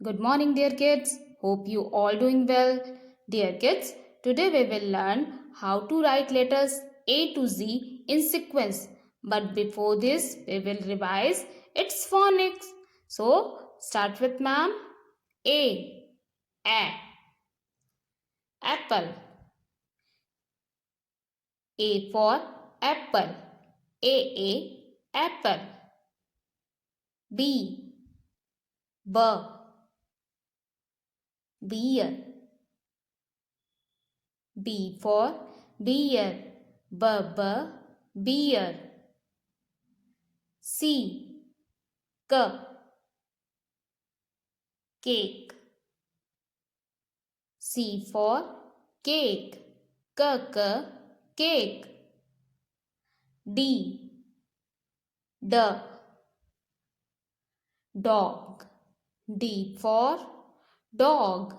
Good morning, dear kids. Hope you all doing well. Dear kids, today we will learn how to write letters A to Z in sequence. But before this, we will revise its phonics. So, start with ma'am. A, apple. A for apple. Apple. B, beer. B for beer. Beer. C, cake. C for cake. Cake. D, dog. D for dog.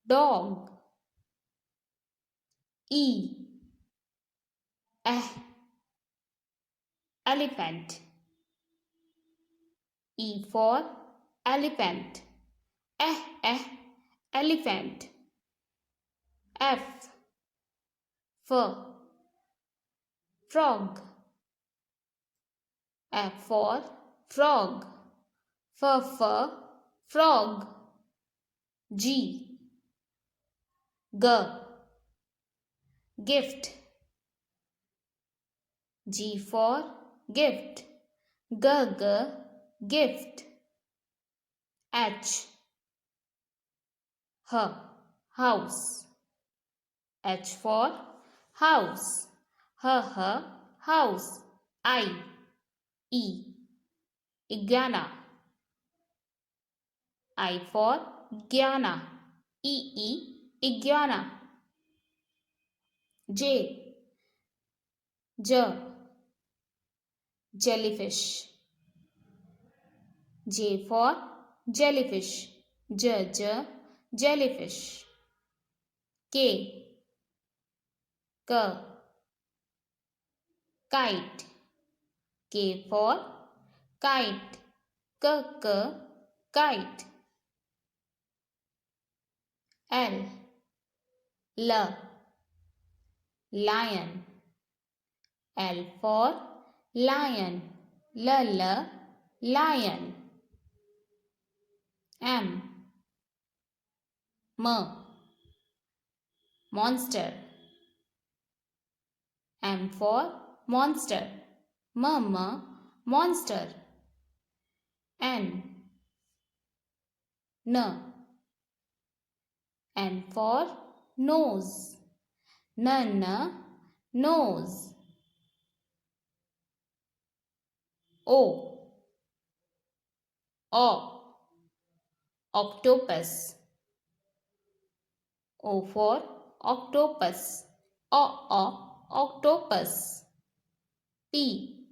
Dog. E, elephant. E for elephant. Elephant. F for frog. F for frog. Frog. G, gift. G for gift. Gift. H, house. H for house. House. Iguana. I for iguana. Iguana. Jellyfish. J for jellyfish. Jellyfish. K, kite. K for kite. Kite. Lion. L for lion. Lion. M, monster. M for monster. Monster. N for nose. Nose. O, octopus. O for octopus. Octopus. P,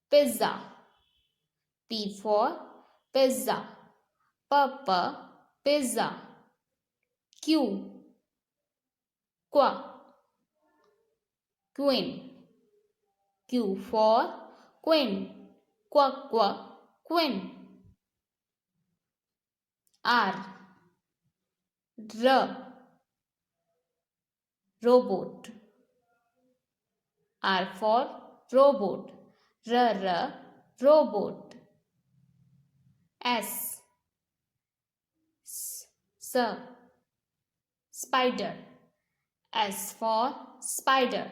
pizza. P for pizza. Pizza. Q, queen. Q for queen. Queen. R, robot. R for robot. Robot. S, spider. S for spider.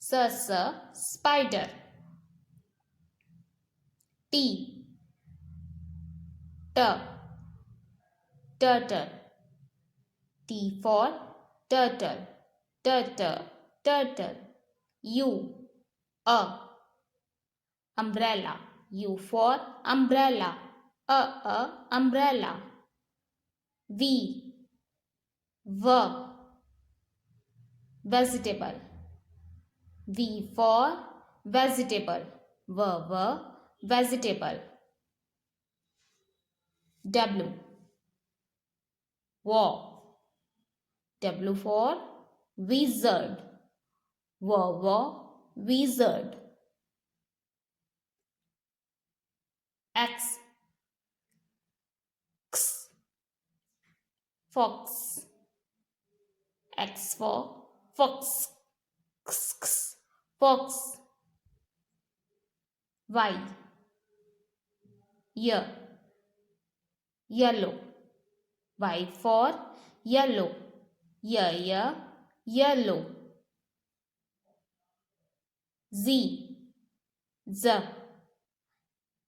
Spider. T, turtle. T for turtle. U, umbrella. U for umbrella. Umbrella. V, vegetable. V for vegetable. Vegetable. W, war. W for wizard. Wizard. X. X. Fox. X for fox. X, x. Fox. Y. Year. Yellow. Y for yellow. Year. Yellow. Z. Z.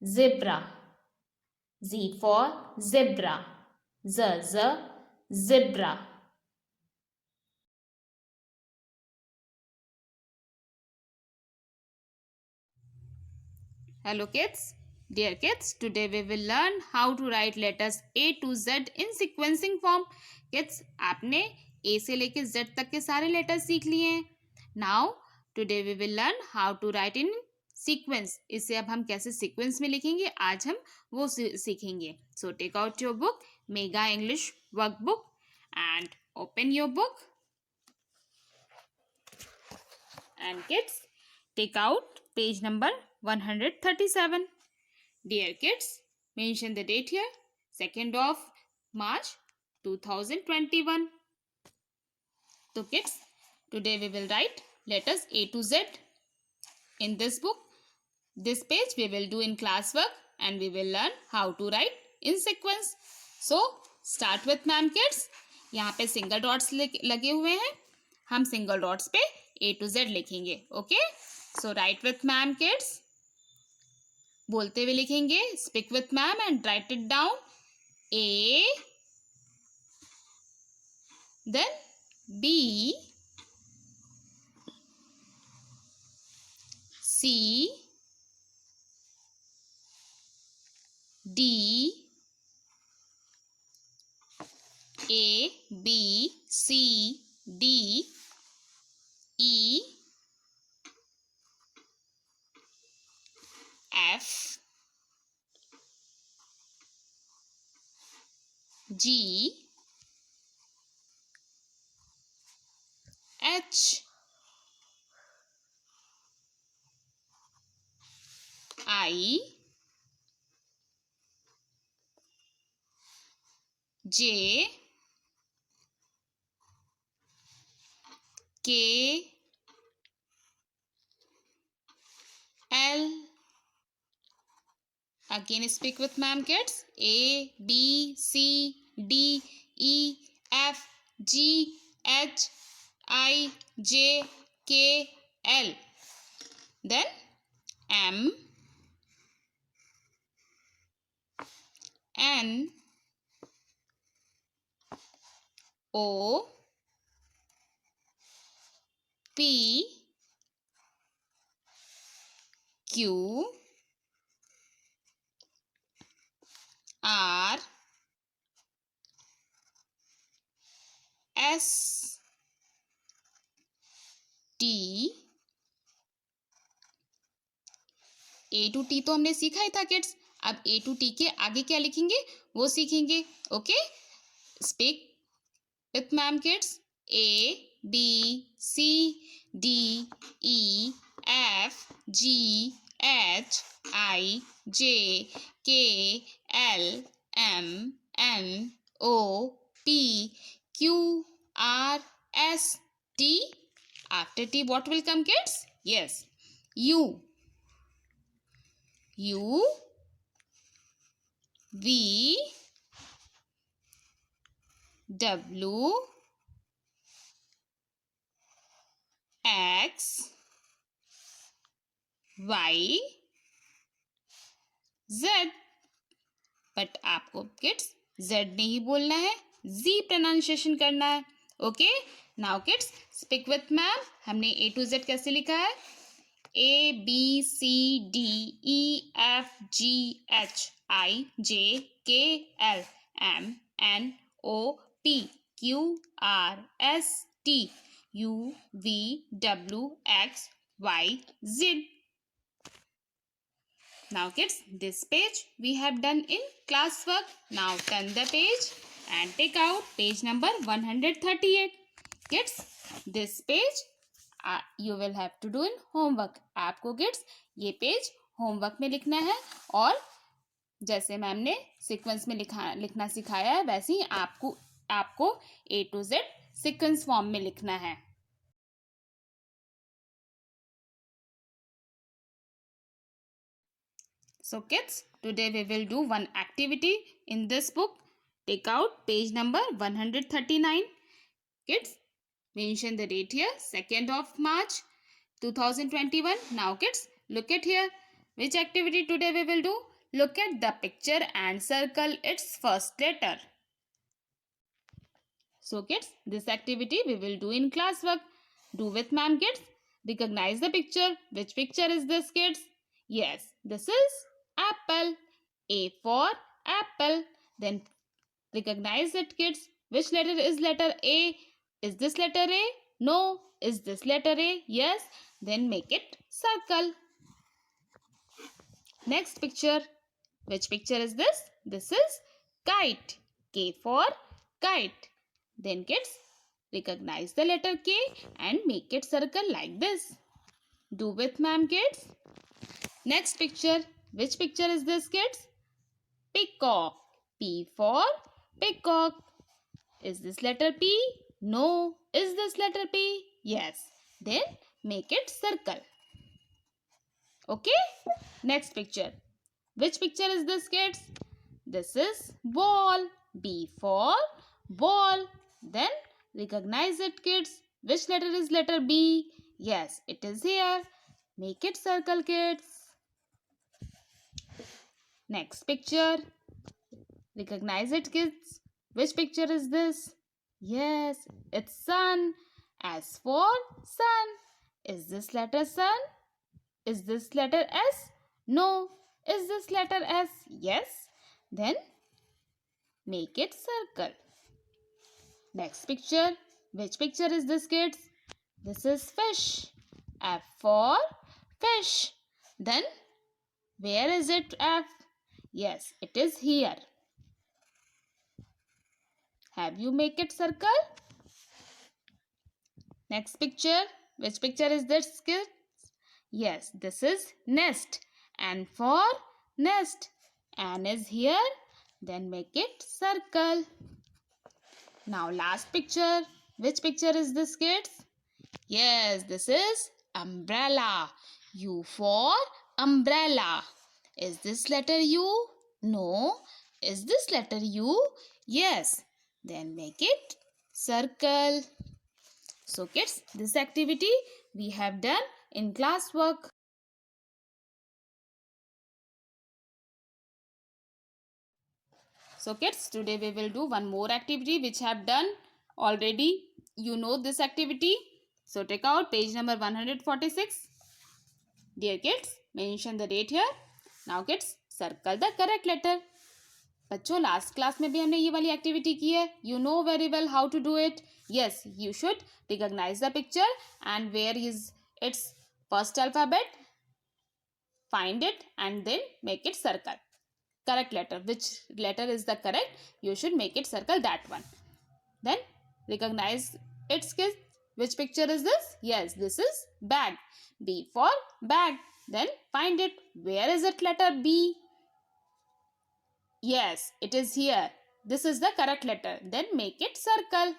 Zebra. Z for zebra. Z. Zebra. Hello kids. Dear kids, today we will learn how to write letters A to Z in sequencing form. Kids, आपने A से लेके Z तक के सारे letter सीख लिए हैं. Now, today we will learn how to write in sequence. इसे अब हम कैसे sequence में लिखेंगे, आज हम वो सीखेंगे. So, take out your book, Mega English Workbook and open your book. And kids, take out page number 137. Dear kids, mention the date here, 2nd of March 2021. So kids, today we will write letters A to Z in this book. This page we will do in classwork and we will learn how to write in sequence. So start with ma'am kids. यहाँ पे single dots लगे हुए हैं. हम single dots पे A to Z लिखेंगे. Okay, so right with ma'am kids. बोलते हुए लिखेंगे. Speak with ma'am and right it down. A, then B, C, D, A, B, C, D, E, F, G, H, I, J, K, L. Again speak with ma'am kids. A, B, C, D, E, F, G, H, I, J, K, L. Then M, N, O, P, Q, R, S, T. A to T तो हमने सीखा ही था kids. अब A to T के आगे क्या लिखेंगे वो सीखेंगे. Okay, speak with ma'am kids. A, B, C, D, E, F, G, H, I, J, K, L, M, N, O, P, Q, R, S, T. After T, what will come, kids? Yes, U. U, V, W, X, Y, Z. But आपको kids Z नहीं बोलना है, Z pronunciation करना है. Okay, now kids speak with ma'am. हमने A to Z कैसे लिखा है? A, B, C, D, E, F, G, H, I, J, K, L, M, N, O, P, Q, R, S, T, U, V, W, X, Y, Z. Now kids, this page we have done in classwork. Now turn the page and take out page number 138. Kids, this page you will have to do in homework. आपको kids ये page homework में लिखना है और जैसे ma'am ने sequence में लिखना सिखाया है वैसे ही आपको A to Z sequence form में लिखना है. So kids, today we will do one activity in this book. Take out page number 139. Kids, mention the date here, 2nd of March 2021. Now kids, look at here. Which activity today we will do? Look at the picture and circle its first letter. So kids, this activity we will do in classwork. Do with ma'am kids. Recognize the picture. Which picture is this kids? Yes, this is apple. A for apple. Then recognize it kids. Which letter is letter A? Is this letter A? No. Is this letter A? Yes. Then make it circle. Next picture. Which picture is this? This is kite. K for kite. Then kids, recognize the letter K and make it circle like this. Do with ma'am kids. Next picture. Which picture is this kids? Peacock. P for peacock. Is this letter P? No. Is this letter P? Yes. Then make it circle. Okay. Next picture. Which picture is this kids? This is ball. B for ball. Then recognize it kids. Which letter is letter B? Yes, it is here. Make it circle kids. Next picture. Recognize it kids. Which picture is this? Yes, it's sun. S for sun. Is this letter sun? Is this letter S? No. Is this letter S? Yes. Then make it circle. Next picture. Which picture is this kids? This is fish. F for fish. Then where is it F? Yes, it is here. Have you make it circle? Next picture. Which picture is this kids? Yes, this is nest. N for nest. N is here. Then make it circle. Now last picture. Which picture is this kids? Yes, this is umbrella. U for umbrella. Is this letter U? No. Is this letter U? Yes. Then make it circle. So kids, this activity we have done in classwork. So kids, today we will do one more activity which have done already. You know this activity. So take out page number 146. Dear kids, mention the date here. Now kids, circle the correct letter. बच्चों last class में भी हमने ये वाली activity की है. You know very well how to do it. Yes, you should recognise the picture and where is its first alphabet, find it and then make it circle. Correct letter. Which letter is the correct? You should make it circle that one. Then recognize its kids. Which picture is this? Yes, this is bag. B for bag. Then find it. Where is it letter B? Yes, it is here. This is the correct letter. Then make it circle.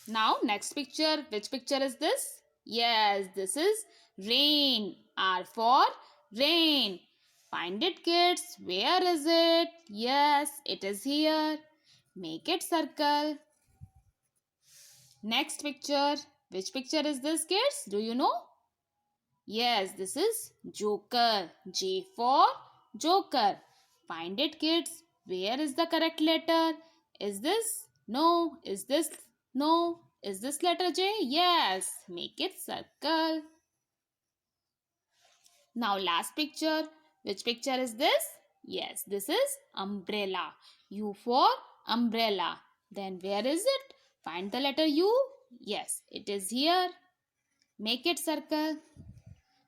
Now next picture. Which picture is this? Yes, this is rain. R for rain. Find it kids. Where is it? Yes, it is here. Make it circle. Next picture. Which picture is this kids? Do you know? Yes, this is joker. J for joker. Find it kids. Where is the correct letter? Is this? No. Is this? No. Is this letter J? Yes. Make it circle. Now last picture. Which picture is this? Yes, this is umbrella. U for umbrella. Then where is it? Find the letter U. Yes, it is here. Make it circle.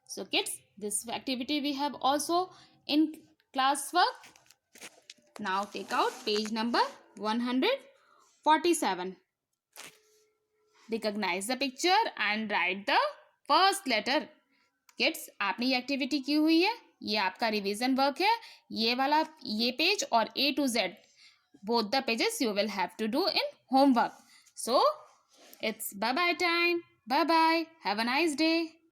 So kids, this activity we have also in classwork. Now take out page number 147. Recognize the picture and write the first letter. Kids, आपने ये activity की हुई है. ये आपका revision work है. ये page और A to Z, both the pages you will have to do in homework. So it's bye bye time. Bye bye. Have a nice day.